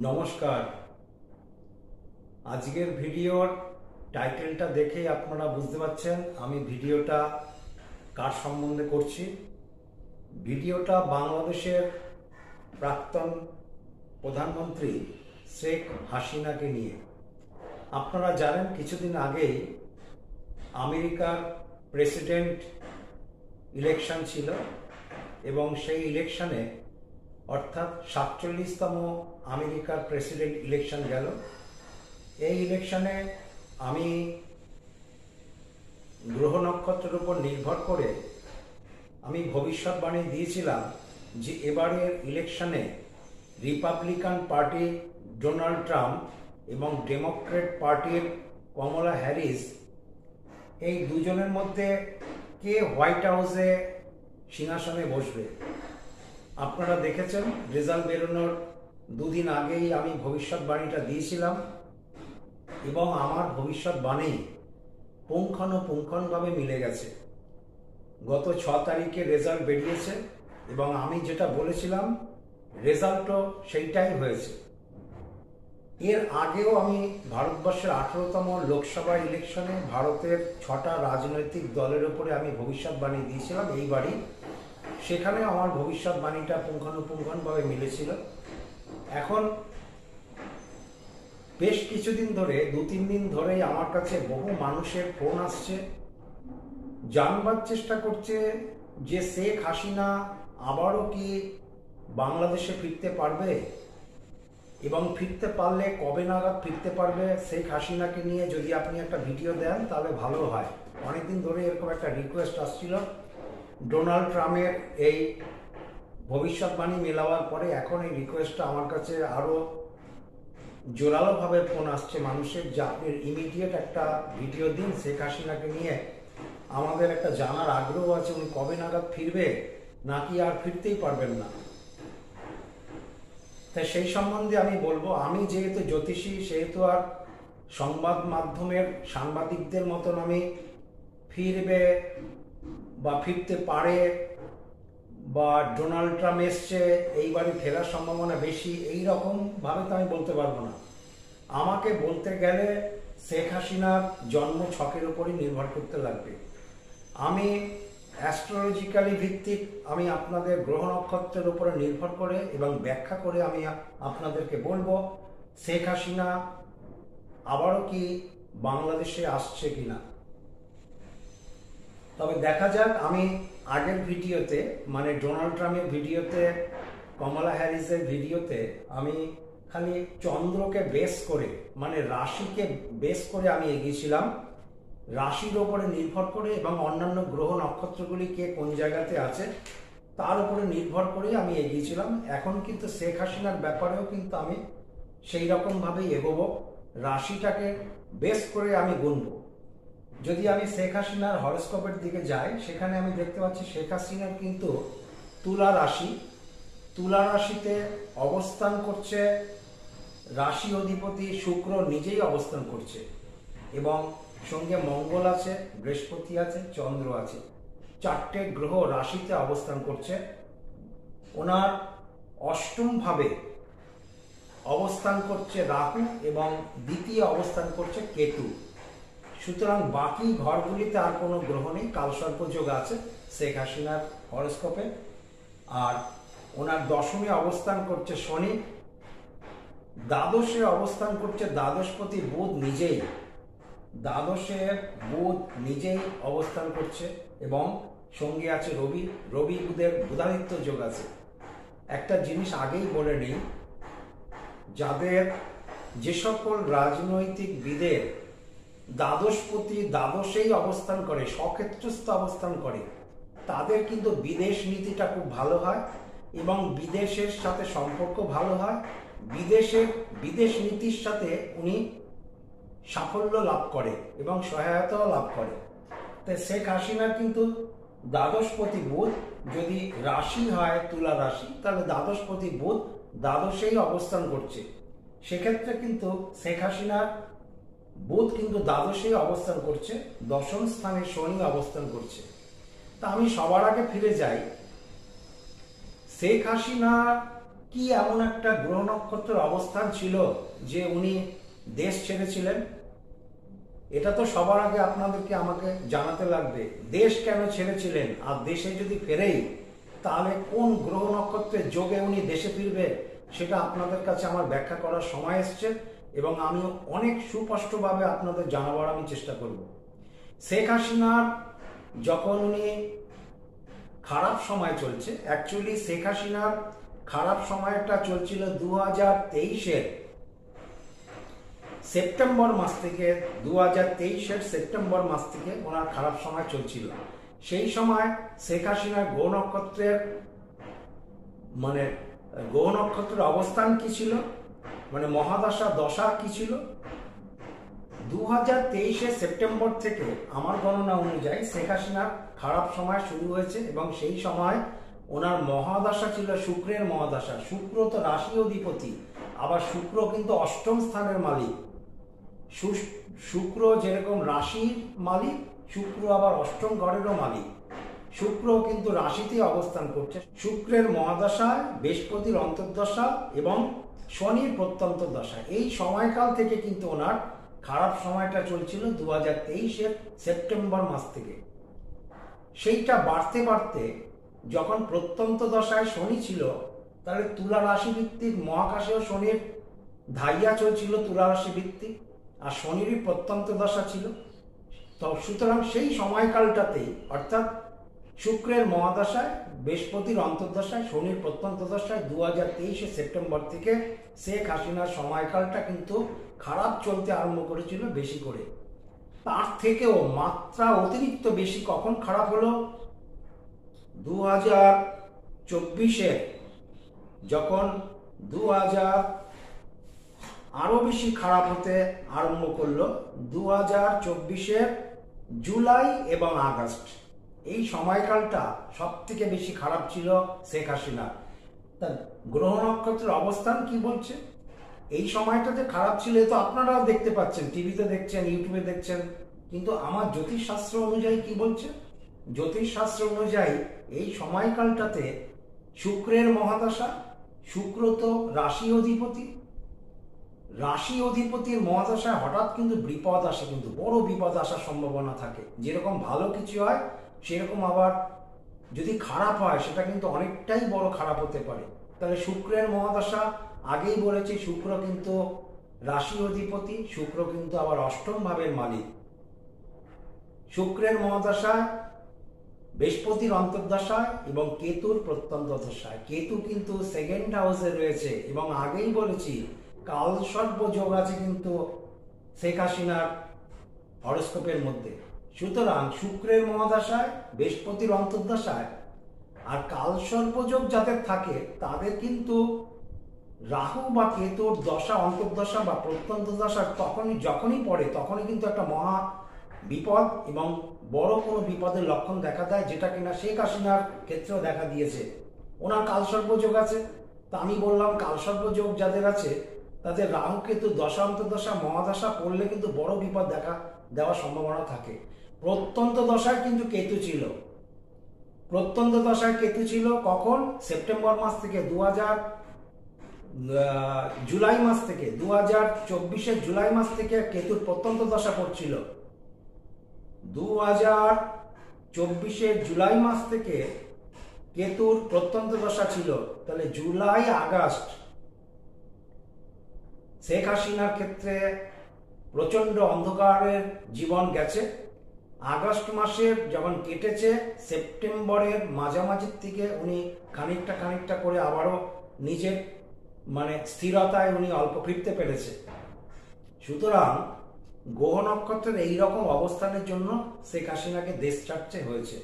নমস্কার। আজকের ভিডিওর টাইটেলটা দেখেই আপনারা বুঝতে পারছেন আমি ভিডিওটা কার সম্বন্ধে করছি। ভিডিওটা বাংলাদেশের প্রাক্তন প্রধানমন্ত্রী শেখ হাসিনাকে নিয়ে। আপনারা জানেন কিছুদিন আগেই আমেরিকার প্রেসিডেন্ট ইলেকশন ছিল এবং সেই ইলেকশনে অর্থাৎ 47তম আমেরিকার প্রেসিডেন্ট ইলেকশন গেল। এই ইলেকশনে আমি গ্রহ নক্ষত্রের উপর নির্ভর করে আমি ভবিষ্যৎবাণী দিয়েছিলাম যে এবারের ইলেকশনে রিপাবলিকান পার্টির ডোনাল্ড ট্রাম্প এবং ডেমোক্রেট পার্টির কমলা হ্যারিস, এই দুজনের মধ্যে কে হোয়াইট হাউসে সিংহাসনে বসবে। আপনারা দেখেছেন রেজাল্ট বেরোনোর দুদিন আগেই আমি ভবিষ্যৎবাণীটা দিয়েছিলাম এবং আমার ভবিষ্যৎবাণী পুঙ্খানুপুঙ্খভাবে মিলে গেছে। গত 6 তারিখে রেজাল্ট বেরিয়েছে এবং আমি যেটা বলেছিলাম রেজাল্টও সেইটাই হয়েছে। এর আগেও আমি ভারতবর্ষের 18তম লোকসভা ইলেকশনে ভারতের 6টা রাজনৈতিক দলের উপরে আমি ভবিষ্যৎবাণী দিয়েছিলাম এইবারই। সেখানে আমার ভবিষ্যৎবাণীটা পুঙ্খানুপুঙ্খভাবে মিলেছিল। এখন বেশ কিছুদিন ধরে 2-3 দিন ধরেই আমার কাছে বহু মানুষের ফোন আসছে, জানবার চেষ্টা করছে যে শেখ হাসিনা আবারও কি বাংলাদেশে ফিরতে পারবে এবং ফিরতে পারলে কবে নাগাদ ফিরতে পারবে। শেখ হাসিনাকে নিয়ে যদি আপনি একটা ভিডিও দেন তাহলে ভালো হয়। অনেকদিন ধরে এরকম একটা রিকোয়েস্ট আসছিল। ডোনাল্ড ট্রাম্পের এই ভবিষ্যৎবাণী মেলাবার পরে এখন এই রিকোয়েস্টটা আমার কাছে আরও জোরালোভাবে ফোন আসছে মানুষের যে আপনি ইমিডিয়েট একটা ভিডিও দিন শেখ হাসিনাকে নিয়ে। আমাদের একটা জানার আগ্রহ আছে উনি কবে নাগাদ ফিরবে নাকি আর ফিরতেই পারবেন না। তাই সেই সম্বন্ধে আমি বলবো, আমি যেহেতু জ্যোতিষী সেহেতু আর সংবাদ মাধ্যমের সাংবাদিকদের মতন আমি ফিরবে বা ফিরতে পারে বা ডোনাল্ড ট্রাম্প এসছে এইবারই ফেরার সম্ভাবনা বেশি এই রকম ভাবে তো আমি বলতে পারবো না। আমাকে বলতে গেলে শেখ হাসিনার জন্ম ছকের উপরই নির্ভর করতে লাগবে। আমি অ্যাস্ট্রোলজিক্যালি ভিত্তিক আমি আপনাদের গ্রহ নক্ষত্রের উপরে নির্ভর করে এবং ব্যাখ্যা করে আমি আপনাদেরকে বলবো শেখ হাসিনা আবারও কি বাংলাদেশে আসছে কিনা। তবে দেখা যাক। আমি আগের ভিডিওতে মানে ডোনাল্ড ট্রাম্পের ভিডিওতে, কমলা হ্যারিসের ভিডিওতে আমি খালি চন্দ্রকে বেস করে মানে রাশিকে বেস করে আমি এগিয়েছিলাম, রাশির ওপরে নির্ভর করে এবং অন্যান্য গ্রহ নক্ষত্রগুলি কে কোন জায়গাতে আছে তার উপরে নির্ভর করেই আমি এগিয়েছিলাম। এখন কিন্তু শেখ হাসিনার ব্যাপারেও কিন্তু আমি সেই রকমভাবেই এগোবো, রাশিটাকে বেস করে আমি গুনবো। যদি আমি শেখ হাসিনার হরোস্কোপের দিকে যাই সেখানে আমি দেখতে পাচ্ছি শেখ হাসিনার কিন্তু তুলা রাশি, তুলা রাশিতে অবস্থান করছে রাশি অধিপতি শুক্র নিজেই অবস্থান করছে এবং সঙ্গে মঙ্গল আছে, বৃহস্পতি আছে, চন্দ্র আছে, 4টে গ্রহ রাশিতে অবস্থান করছে। ওনার অষ্টম ভাবে অবস্থান করছে রাহু এবং দ্বিতীয় অবস্থান করছে কেতু। সুতরাং বাকি ঘরগুলিতে আর কোনো গ্রহ নেই। কালসর্প যোগ আছে শেখ হাসিনার হরোস্কোপে। আর ওনার দশমে অবস্থান করছে শনি, দ্বাদশে অবস্থান করছে দ্বাদশপতি বুধ নিজেই, দ্বাদশে বুধ নিজেই অবস্থান করছে এবং সঙ্গে আছে রবি, রবি বুধের বুধাদিত্য যোগ আছে। একটা জিনিস আগেই বলে নিই, যাদের যে সকল রাজনৈতিকবিদের দ্বাদশপতি দ্বাদশেই অবস্থান করে, স্বক্ষেত্রস্থ অবস্থান করে, তাদের কিন্তু বিদেশ নীতিটা খুব ভালো হয় এবং বিদেশের সাথে সম্পর্ক ভালো হয়, বিদেশ নীতির সাথে উনি সাফল্য লাভ করে এবং সহায়তাও লাভ করে। তাই শেখ হাসিনার কিন্তু দ্বাদশপতি বুধ, যদি রাশি হয় তুলা রাশি তাহলে দ্বাদশপতি বুধ দ্বাদশেই অবস্থান করছে। সেক্ষেত্রে কিন্তু শেখ হাসিনার বুধ কিন্তু দ্বাদশেই অবস্থান করছে, দশম স্থানে শনি অবস্থান করছে। তা আমি সবার আগে ফিরে যাই, শেখ হাসিনা কি এমন একটা গ্রহ নক্ষত্রের অবস্থান ছিল যে উনি দেশ ছেড়েছিলেন? এটা তো সবার আগে আপনাদেরকে আমাকে জানাতে লাগবে, দেশ কেন ছেড়েছিলেন, আর দেশে যদি ফেরেই তাহলে কোন গ্রহ নক্ষত্রের যোগে উনি দেশে ফিরবে, সেটা আপনাদের কাছে আমার ব্যাখ্যা করার সময় এসছে এবং আমি অনেক সুস্পষ্টভাবে আপনাদের জানাবার আমি চেষ্টা করব। শেখ হাসিনার যখন উনি খারাপ সময় চলছে, অ্যাকচুয়ালি শেখ হাসিনার খারাপ সময়টা চলছিল 2023-এর সেপ্টেম্বর মাস থেকে, 2023-এর সেপ্টেম্বর মাস থেকে ওনার খারাপ সময় চলছিল। সেই সময় শেখ হাসিনার গ্রহ নক্ষত্রের গ্রহ নক্ষত্রের অবস্থান কি ছিল, মহাদশা দশা কি ছিল। 2023-এর সেপ্টেম্বর থেকে আমার গণনা অনুযায়ী শেখ হাসিনার খারাপ সময় শুরু হয়েছে এবং সেই সময় ওনার মহাদশা ছিল শুক্রের মহাদশা। শুক্র তো রাশি অধিপতি, আবার শুক্র কিন্তু অষ্টম স্থানের মালিক। শুক্র যেরকম রাশির মালিক, শুক্র আবার অষ্টম ঘরেরও মালিক। শুক্র কিন্তু রাশিতে অবস্থান করছে। শুক্রের মহাদশায় বৃহস্পতির অন্তর্দশা এবং শনির প্রত্যন্ত দশা, এই সময়কাল থেকে কিন্তু ওনার খারাপ সময়টা চলছিল 2023-এর সেপ্টেম্বর মাস থেকে। সেইটা বাড়তে বাড়তে যখন প্রত্যন্ত দশায় শনি ছিল, তাহলে তুলা রাশি ভিত্তিক মহাকাশেও শনির ধাইয়া চলছিল তুলা রাশি ভিত্তিক, আর শনিরই প্রত্যন্ত দশা ছিল। তো সুতরাং সেই সময়কালটাতেই, অর্থাৎ শুক্রের মহাদশায় বৃহস্পতির অন্তর্দশায় শনির প্রত্যন্ত দশায় 2023-এর সেপ্টেম্বর থেকে শেখ হাসিনার সময়কালটা কিন্তু খারাপ চলতে আরম্ভ করেছিল বেশি করে। তার থেকেও মাত্রা অতিরিক্ত বেশি কখন খারাপ হলো? 2024-এ যখন 2000 আরো বেশি খারাপ হতে আরম্ভ করলো। 2024-এর জুলাই এবং আগস্ট, এই সময়কালটা সব থেকে বেশি খারাপ ছিল শেখ হাসিনা। তা গ্রহ নক্ষত্রের অবস্থান কি বলছে? এই সময়টাতে খারাপ ছিল, তো আপনারাও দেখতে পাচ্ছেন, টিভিতে দেখছেন, ইউটিউবে দেখছেন। কিন্তু আমার জ্যোতিষশাস্ত্র অনুযায়ী কি বলছে? জ্যোতিষশাস্ত্র অনুযায়ী এই সময়কালটাতে শুক্রের মহাদশা, শুক্র তো রাশি অধিপতি, রাশি অধিপতির মহাদশায় হঠাৎ কিন্তু বিপদ আসে, কিন্তু বড় বিপদ আসার সম্ভাবনা থাকে। যেরকম ভালো কিছু হয় সেরকম আবার যদি খারাপ হয় সেটা কিন্তু অনেকটাই বড় খারাপ হতে পারে। তাহলে শুক্রের মহাদশা, আগেই বলেছি শুক্র কিন্তু রাশি অধিপতি, শুক্র কিন্তু আবার অষ্টম ভাবের মালিক। শুক্রের মহাদশায় বৃহস্পতির অন্তর্দশায় এবং কেতুর প্রত্যন্ত দশায়। কেতু কিন্তু সেকেন্ড হাউসে রয়েছে এবং আগেই বলেছি কালসর্প যোগ আছে কিন্তু শেখ হাসিনার হরস্কোপের মধ্যে। সুতরাং শুক্রের মহাদশায়, বৃহস্পতির অন্তর্দশায় আর কালসর্প যোগ যাদের থাকে তাদের কিন্তু রাহু বা কেতুর দশা, অন্তর্দশা বা প্রত্যন্ত দশা যখনই পড়ে তখনই কিন্তু একটা মহা বিপদ এবং বড় কোনো বিপদের লক্ষণ দেখা দেয়, যেটা কিনা শেখ হাসিনার ক্ষেত্রেও দেখা দিয়েছে। ওনার কালসর্প যোগ আছে। তা আমি বললাম কালসর্প যোগ যাদের আছে তাদের রাহু কেতু দশা, অন্তর্দশা, মহাদশা পড়লে কিন্তু বড় বিপদ দেখা দেওয়ার সম্ভাবনা থাকে। প্রত্যন্ত দশায় কিন্তু কেতু ছিল, প্রত্যন্ত দশায় কেতু ছিল কখন? সেপ্টেম্বর মাস থেকে জুলাই মাস থেকে, 2024-এর জুলাই মাস থেকে কেতুর প্রত্যন্ত দশা পড়ছিল। 2024-এর জুলাই মাস থেকে কেতুর প্রত্যন্ত দশা ছিল। তাহলে জুলাই আগস্ট শেখ হাসিনার ক্ষেত্রে প্রচন্ড অন্ধকারের জীবন গেছে। আগস্ট মাসের যখন কেটেছে, সেপ্টেম্বরের মাঝামাঝির থেকে উনি খানিকটা করে আবারও নিজের স্থিরতায় উনি অল্প ফিরতে পেরেছে। সুতরাং গ্রহ নক্ষত্রের এইরকম অবস্থানের জন্য শেখ হাসিনাকে দেশ ছাড়তে হয়েছে।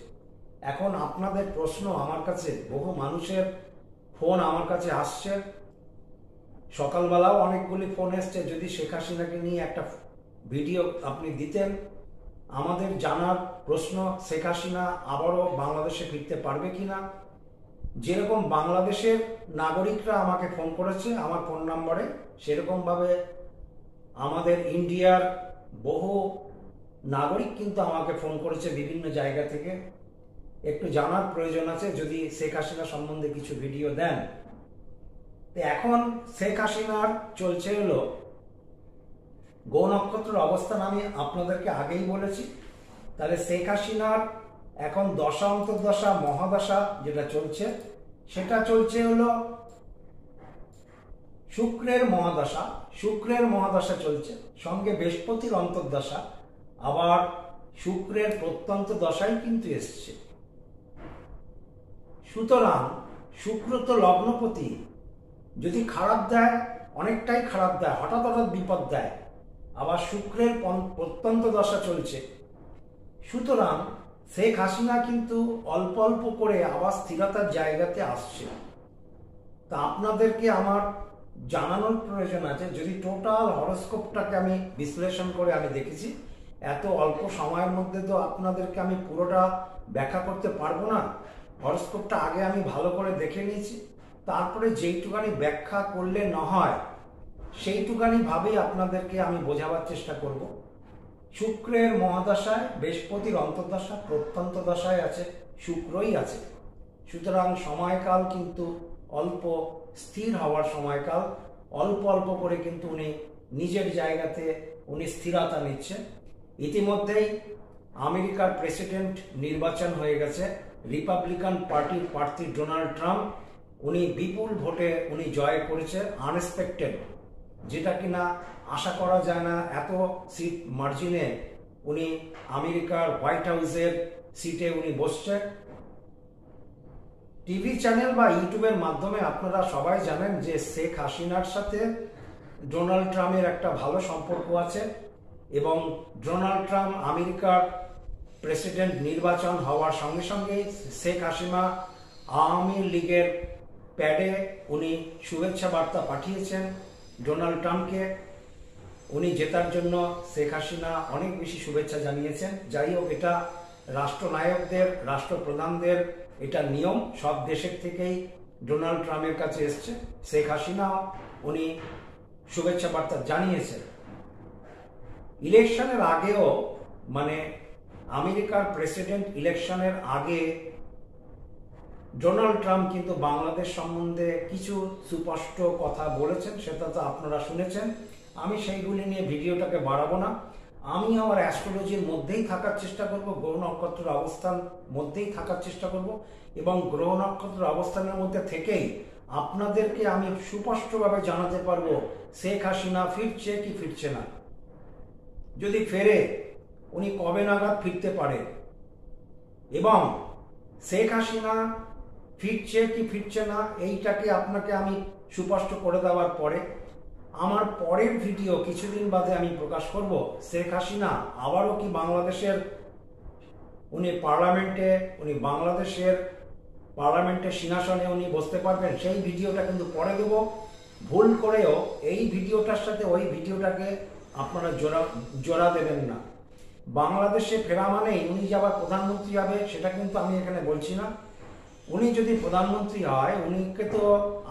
এখন আপনাদের প্রশ্ন আমার কাছে, বহু মানুষের ফোন আমার কাছে আসছে, সকালবেলাও অনেকগুলি ফোন এসছে, যদি শেখ হাসিনাকে নিয়ে একটা ভিডিও আপনি দিতেন। আমাদের জানার প্রশ্ন, শেখ হাসিনা আবারও বাংলাদেশে ফিরতে পারবে কিনা। যেরকম বাংলাদেশের নাগরিকরা আমাকে ফোন করেছে আমার ফোন নম্বরে, সেরকমভাবে আমাদের ইন্ডিয়ার বহু নাগরিক কিন্তু আমাকে ফোন করেছে বিভিন্ন জায়গা থেকে। একটু জানার প্রয়োজন আছে, যদি শেখ হাসিনা সম্বন্ধে কিছু ভিডিও দেন। তো এখন শেখ হাসিনার চলছে হলো গৌর নক্ষত্রের অবস্থান, আমি আপনাদেরকে আগেই বলেছি। তাহলে শেখ হাসিনার এখন দশা অন্তর্দশা মহাদশা যেটা চলছে, সেটা চলছে হলো শুক্রের মহাদশা। শুক্রের মহাদশা চলছে, সঙ্গে বৃহস্পতির অন্তর্দশা, আবার শুক্রের প্রত্যন্ত দশাই কিন্তু এসছে। সুতরাং শুক্র তো লগ্নপতি, যদি খারাপ দেয় অনেকটাই খারাপ দেয়, হঠাৎ হঠাৎ বিপদ দেয়। আবার শুক্রের প্রত্যন্ত দশা চলছে। সুতরাং শেখ হাসিনা কিন্তু অল্প অল্প করে আবার স্থিরতার জায়গাতে আসছে। তা আপনাদেরকে আমার জানানোর প্রয়োজন আছে, যদি টোটাল হরোস্কোপটাকে আমি বিশ্লেষণ করে আমি দেখেছি, এত অল্প সময়ের মধ্যে তো আপনাদেরকে আমি পুরোটা ব্যাখ্যা করতে পারবো না। হরোস্কোপটা আগে আমি ভালো করে দেখে নিয়েছি, তারপরে যেইটুকানি ব্যাখ্যা করলে না হয় সেইটুকানি ভাবেই আপনাদেরকে আমি বোঝাবার চেষ্টা করব। শুক্রের মহাদশায় বৃহস্পতির অন্তর্দশা, প্রত্যন্ত দশায় আছে শুক্রই আছে। সুতরাং সময়কাল কিন্তু অল্প, স্থির হওয়ার সময়কাল। অল্প অল্প করে কিন্তু উনি নিজের জায়গাতে উনি স্থিরতা নিচ্ছেন। ইতিমধ্যেই আমেরিকার প্রেসিডেন্ট নির্বাচন হয়ে গেছে। রিপাবলিকান পার্টির প্রার্থী ডোনাল্ড ট্রাম্প, উনি বিপুল ভোটে উনি জয় করেছে, আনএক্সপেক্টেড, যেটা কিনা আশা করা যায় না। এত সিট মার্জিনে উনি আমেরিকার হোয়াইট হাউসের সিটে উনি বসছে। টিভি চ্যানেল বা ইউটিউবের মাধ্যমে আপনারা সবাই জানেন যে শেখ হাসিনার সাথে ডোনাল্ড ট্রাম্পের একটা ভালো সম্পর্ক আছে, এবং ডোনাল্ড ট্রাম্প আমেরিকার প্রেসিডেন্ট নির্বাচন হওয়ার সঙ্গে সঙ্গে শেখ হাসিনা আওয়ামী লীগের প্যাডে উনি শুভেচ্ছা বার্তা পাঠিয়েছেন ডোনাল্ড ট্রাম্পকে। উনি জেতার জন্য শেখ হাসিনা অনেক বেশি শুভেচ্ছা জানিয়েছেন। যাই হোক, এটা রাষ্ট্রনায়কদের, রাষ্ট্রপ্রধানদের এটা নিয়ম, সব দেশের থেকেই ডোনাল্ড ট্রাম্পের কাছে এসছে। শেখ হাসিনাও উনি শুভেচ্ছা বার্তা জানিয়েছেন। ইলেকশনের আগেও, মানে আমেরিকার প্রেসিডেন্ট ইলেকশনের আগে ডোনাল্ড ট্রাম্প কিন্তু বাংলাদেশ সম্বন্ধে কিছু সুস্পষ্ট কথা বলেছেন, সেটা তো আপনারা শুনেছেন। আমি সেইগুলি নিয়ে ভিডিওটাকে বাড়াবো না। আমি আমার অ্যাস্ট্রোলজির মধ্যেই থাকার চেষ্টা করব, গ্রহ নক্ষত্রের অবস্থান মধ্যেই থাকার চেষ্টা করব, এবং গ্রহ নক্ষত্রের অবস্থানের মধ্যে থেকেই আপনাদেরকে আমি সুস্পষ্টভাবে জানাতে পারবো শেখ হাসিনা ফিরছে কি ফিরছে না। যদি ফেরে, উনি কবে নাগাদ ফিরতে পারে, এবং শেখ হাসিনা ফিরছে কি ফিরছে না এইটাকে আপনাকে আমি সুস্পষ্ট করে দেওয়ার পরে আমার পরের ভিডিও কিছুদিন বাদে আমি প্রকাশ করব শেখ হাসিনা আবারও কি বাংলাদেশের উনি বাংলাদেশের পার্লামেন্টের সিংহাসনে উনি বসতে পারবেন, সেই ভিডিওটা কিন্তু পরে দেব। ভুল করেও এই ভিডিওটার সাথে ওই ভিডিওটাকে আপনারা জোড়া দেবেন না। বাংলাদেশে ফেরা মানেই উনি যে আবার প্রধানমন্ত্রী হবে সেটা কিন্তু আমি এখানে বলছি না। উনি যদি প্রধানমন্ত্রী হয়, উনিকে তো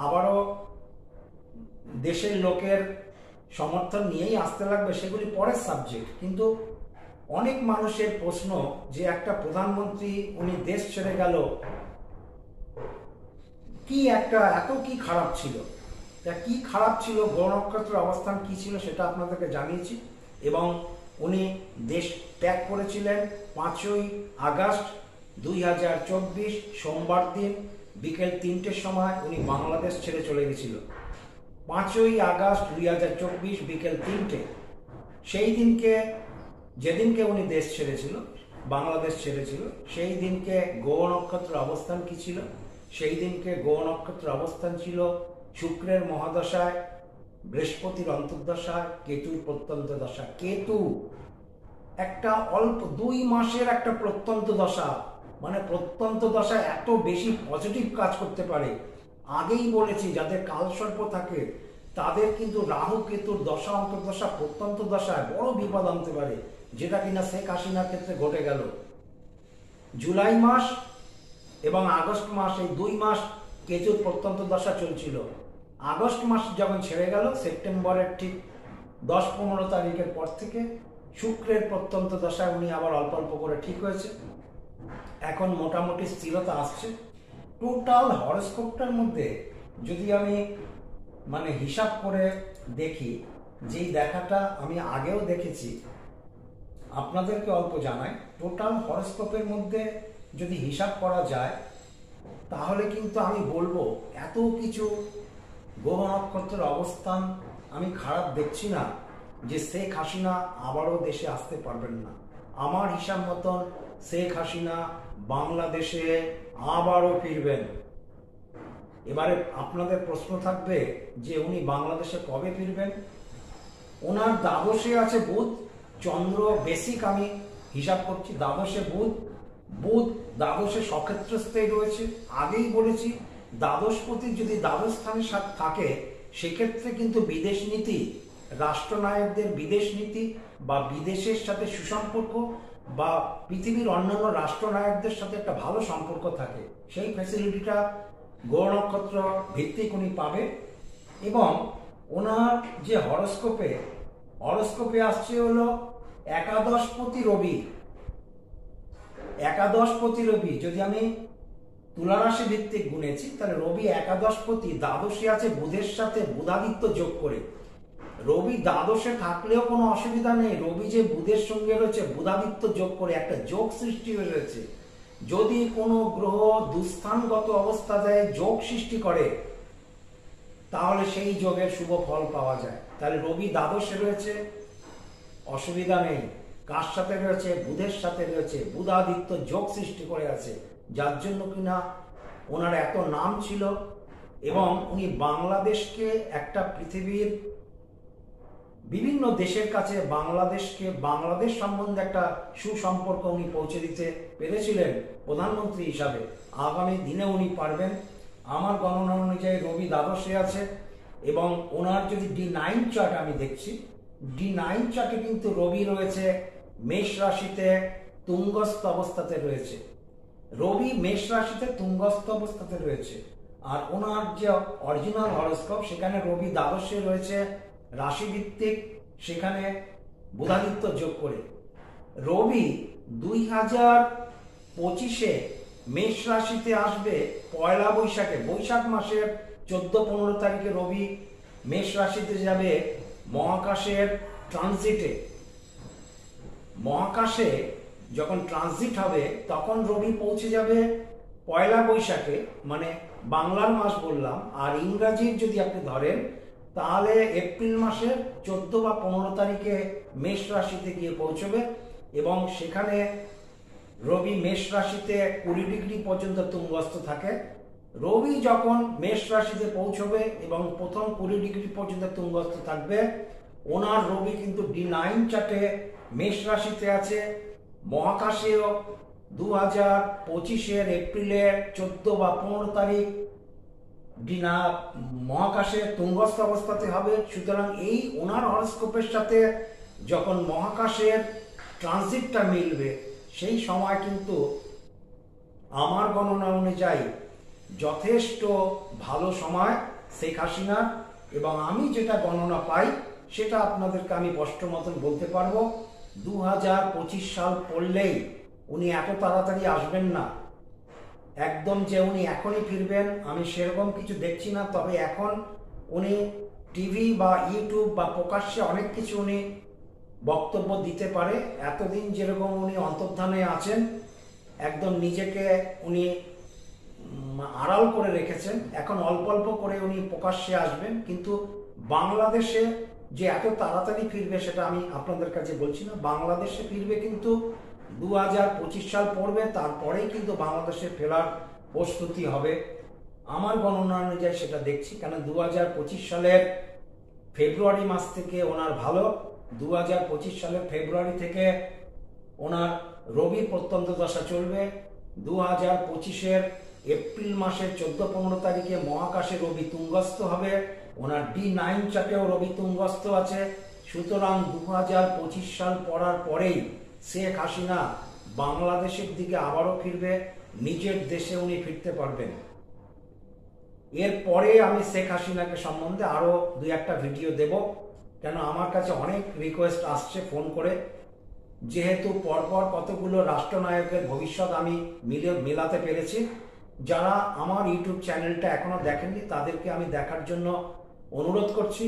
আবারও দেশের লোকের সমর্থন নিয়েই আসতে লাগবে, সেগুলি পরের সাবজেক্ট। কিন্তু অনেক মানুষের প্রশ্ন যে একটা প্রধানমন্ত্রী উনি দেশ ছেড়ে গেল, কি একটা এত কি খারাপ ছিল, তা কি খারাপ ছিল, গ্রহ নক্ষত্রের অবস্থান কি ছিল সেটা আপনাদেরকে জানিয়েছি। এবং উনি দেশ ত্যাগ করেছিলেন 5ই আগস্ট 2024 সোমবার দিন বিকেল 3টের সময় উনি বাংলাদেশ ছেড়ে চলে গেছিল। 5ই আগস্ট 2024 বিকেল 3টে, সেই দিনকে, যেদিনকে উনি দেশ ছেড়েছিল, বাংলাদেশ ছেড়েছিল, সেই দিনকে গ্রহ নক্ষত্রের অবস্থান কি ছিল? সেই দিনকে গ্রহ নক্ষত্রের অবস্থান ছিল শুক্রের মহাদশায়, বৃহস্পতির অন্তর্দশায়, কেতুর প্রত্যন্ত দশা। কেতু একটা অল্প 2 মাসের একটা প্রত্যন্ত দশা, মানে প্রত্যন্ত দশা এত বেশি পজিটিভ কাজ করতে পারে। আগেই বলেছি, যাদের কালসর্প থাকে তাদের কিন্তু রাহু কেতুর দশা অন্তর্দশা প্রত্যন্ত দশায় বড় বিপদ আনতে পারে, যেটা কিনা শেখ হাসিনার ক্ষেত্রে ঘটে গেল। জুলাই মাস এবং আগস্ট মাস, এই 2 মাস কেতুর প্রত্যন্ত দশা চলছিল। আগস্ট মাস যখন ছেড়ে গেল, সেপ্টেম্বরের ঠিক 10-15 তারিখের পর থেকে শুক্রের প্রত্যন্ত দশায় উনি আবার অল্প অল্প করে ঠিক হয়েছে। এখন মোটামুটি স্থিরতা আসছে। টোটাল হরোস্কোপটার মধ্যে যদি আমি মানে হিসাব করে দেখি, যেই দেখাটা আমি আগেও দেখেছি, আপনাদেরকে অল্প জানাই। টোটাল হরোস্কোপের মধ্যে যদি হিসাব করা যায় তাহলে কিন্তু আমি বলবো এত কিছু গ্রহ নক্ষত্রের অবস্থান আমি খারাপ দেখছি না যে শেখ হাসিনা আবারও দেশে আসতে পারবেন না। আমার হিসাব মতন শেখ হাসিনা বাংলাদেশে আবারও ফিরবেন। এবারে আপনাদের প্রশ্ন থাকবে যে উনি বাংলাদেশে কবে ফিরবেন। ওনার দ্বাদশে আছে বুধ, চন্দ্র বেসিক আমি হিসাব করছি, দ্বাদশে বুধ, বুধ দ্বাদশে সক্ষেত্রস্থায়ী রয়েছে। আগেই বলেছি দ্বাদশপতি যদি দ্বাদশ স্থানে থাকে সেক্ষেত্রে কিন্তু বিদেশ নীতি, রাষ্ট্রনায়কদের বিদেশ নীতি বা বিদেশের সাথে সুসম্পর্ক বা পৃথিবীর অন্যান্য রাষ্ট্রনায়কদের সাথে একটা ভালো সম্পর্ক থাকে, সেই ফ্যাসিলিটিটা গ্রহ নক্ষত্র ভিত্তিক উনি পাবে। এবং ওনার যে হরোস্কোপে আসছে হলো একাদশপতি রবি। একাদশপতি রবি যদি আমি তুলারাশি ভিত্তিক গুনেছি তাহলে রবি একাদশপতি দ্বাদশে আছে বুধের সাথে বুধাদিত্য যোগ করে। রবি দ্বাদশে থাকলেও কোনো অসুবিধা নেই, রবি যে বুধের সঙ্গে রয়েছে বুধাদিত্য যোগ করে একটা যোগ সৃষ্টি হয়ে রয়েছে। যদি কোনো গ্রহ দুস্থানগত অবস্থা দেয় যোগ সৃষ্টি করে তাহলে সেই যোগের শুভ ফল পাওয়া যায়। তাহলে রবি দ্বাদশে রয়েছে, অসুবিধা নেই। কার সাথে রয়েছে? বুধের সাথে রয়েছে, বুধাদিত্য যোগ সৃষ্টি করে আছে, যার জন্য কিনা ওনার এত নাম ছিল। এবং উনি বাংলাদেশকে একটা পৃথিবীর বিভিন্ন দেশের কাছে বাংলাদেশ সম্বন্ধে একটা সুসম্পর্ক উনি পৌঁছে দিতে পেরেছিলেন প্রধানমন্ত্রী হিসাবে। আগামী দিনে উনি পারবেন। আমার গণনা অনুযায়ী রবি দ্বাদশে আছে এবং ওনার যদি D9 চার্ট আমি দেখছি, D9 চার্টে কিন্তু রবি রয়েছে মেষ রাশিতে তুঙ্গস্থ অবস্থাতে রয়েছে। রবি মেষ রাশিতে তুঙ্গস্থ অবস্থাতে রয়েছে। আর ওনার যে অরিজিনাল হরোস্কোপ সেখানে রবি দ্বাদশে রয়েছে রাশিভিত্তিক, সেখানে বুধাদিত্য যোগ করে। রবি 2025-এ মেষ রাশিতে আসবে পয়লা বৈশাখে, বৈশাখ মাসের 14-15 তারিখে রবি মেষ রাশিতে যাবে মহাকাশের ট্রানজিটে। মহাকাশে যখন ট্রানজিট হবে তখন রবি পৌঁছে যাবে পয়লা বৈশাখে, মানে বাংলার মাস বললাম। আর ইংরাজির যদি আপনি ধরেন তাহলে এপ্রিল মাসের 14 বা 15 তারিখে মেষ রাশিতে গিয়ে পৌঁছবে এবং সেখানে রবি মেষ রাশিতে 20 ডিগ্রি পর্যন্ত তুঙ্গস্থ থাকে। রবি যখন মেষ রাশিতে পৌঁছবে এবং প্রথম 20 ডিগ্রি পর্যন্ত তুঙ্গস্থ থাকবে, ওনার রবি কিন্তু D9 চার্টে মেষ রাশিতে আছে। মহাকাশেও 2025-এর এপ্রিলের 14 বা 15 তারিখ মহাকাশে তুঙ্গস্থ অবস্থাতে হবে। সুতরাং এই ওনার হরোস্কোপের সাথে যখন মহাকাশের ট্রানজিটটা মিলবে সেই সময় কিন্তু আমার গণনা অনুযায়ী যথেষ্ট ভালো সময় শেখ হাসিনার। এবং আমি যেটা গণনা পাই সেটা আপনাদেরকে আমি স্পষ্ট মতন বলতে পারবো, 2025 সাল পড়লেই উনি এত তাড়াতাড়ি আসবেন না। একদম যে উনি এখনই ফিরবেন আমি সেরকম কিছু দেখছি না। তবে এখন উনি টিভি বা ইউটিউব বা প্রকাশ্যে অনেক কিছু উনি বক্তব্য দিতে পারে। এতদিন যেরকম উনি অন্তর্ধানে আছেন, একদম নিজেকে উনি আড়াল করে রেখেছেন, এখন অল্প অল্প করে উনি প্রকাশ্যে আসবেন। কিন্তু বাংলাদেশে যে এত তাড়াতাড়ি ফিরবে সেটা আমি আপনাদের কাছে বলছি না। বাংলাদেশে ফিরবে কিন্তু 2025 সাল পড়বে, তারপরেই কিন্তু বাংলাদেশে ফেরার প্রস্তুতি হবে। আমার গণনা অনুযায়ী সেটা দেখছি, কারণ 2025 সালের ফেব্রুয়ারি মাস থেকে ওনার ভালো। 2025 সালের ফেব্রুয়ারি থেকে ওনার রবির প্রত্যন্ত দশা চলবে। 2025-এর এপ্রিল মাসের 14-15 তারিখে মহাকাশে রবি তুঙ্গস্থ হবে। ওনার D9 চার্টেও রবি তুঙ্গস্থ আছে। সুতরাং 2025 সাল পড়ার পরেই শেখ হাসিনা বাংলাদেশের দিকে আবারও ফিরবে, নিজের দেশে উনি ফিরতে পারবেন। এরপরে আমি শেখ হাসিনাকে সম্বন্ধে আরো 2-1টা ভিডিও দেব, কেন আমার কাছে অনেক রিকোয়েস্ট আসছে ফোন করে। যেহেতু পরপর কতগুলো রাষ্ট্রনায়কের ভবিষ্যৎ আমি মেলাতে পেরেছি, যারা আমার ইউটিউব চ্যানেলটা এখনো দেখেননি তাদেরকে আমি দেখার জন্য অনুরোধ করছি,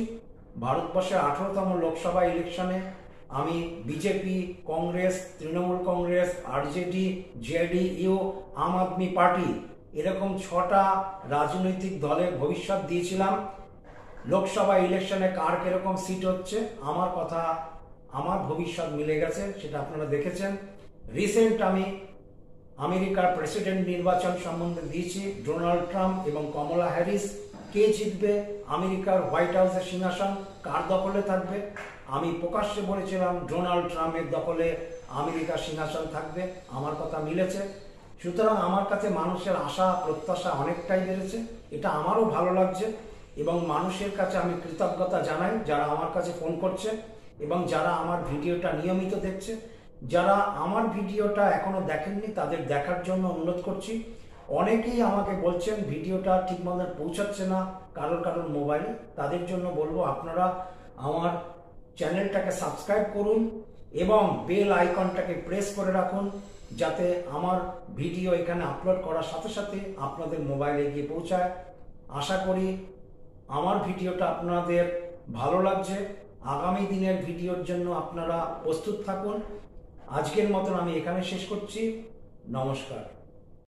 ভারতবর্ষের 18তম লোকসভা ইলেকশনে আমি BJP, Congress, Trinamool Congress, RJD, JDU, Aam Aadmi party এরকম 6টা রাজনৈতিক দলের ভবিষ্যৎ দিয়েছিলাম। লোকসভা ইলেকশনে কার কিরকম সিট হচ্ছে আমার কথা, আমার ভবিষ্যৎ মিলে গেছে, সেটা আপনারা দেখেছেন। রিসেন্ট আমি আমেরিকার প্রেসিডেন্ট নির্বাচন সম্বন্ধে দিয়েছি, ডোনাল্ড ট্রাম্প এবং কমলা হ্যারিস কে জিতবে, আমেরিকার হোয়াইট হাউসের সিংহাসন কার দখলে থাকবে। আমি প্রকাশ্যে বলেছিলাম ডোনাল্ড ট্রাম্পের দখলে আমেরিকার সিংহাসন থাকবে, আমার কথা মিলেছে। সুতরাং আমার কাছে মানুষের আশা প্রত্যাশা অনেকটাই বেড়েছে, এটা আমারও ভালো লাগছে এবং মানুষের কাছে আমি কৃতজ্ঞতা জানাই যারা আমার কাছে ফোন করছে এবং যারা আমার ভিডিওটা নিয়মিত দেখছে। যারা আমার ভিডিওটা এখনো দেখেননি তাদের দেখার জন্য অনুরোধ করছি। অনেকেই আমাকে বলছেন ভিডিওটা ঠিকমতো পৌঁছাচ্ছে না কারোর মোবাইলে, তাদের জন্য বলবো আপনারা আমার চ্যানেলটাকে সাবস্ক্রাইব করুন এবং বেল আইকনটাকে প্রেস করে রাখুন যাতে আমার ভিডিও এখানে আপলোড করার সাথে সাথে আপনাদের মোবাইলে গিয়ে পৌঁছায়। আশা করি আমার ভিডিওটা আপনাদের ভালো লাগছে। আগামী দিনের ভিডিওর জন্য আপনারা প্রস্তুত থাকুন। আজকের মতন আমি এখানে শেষ করছি। নমস্কার।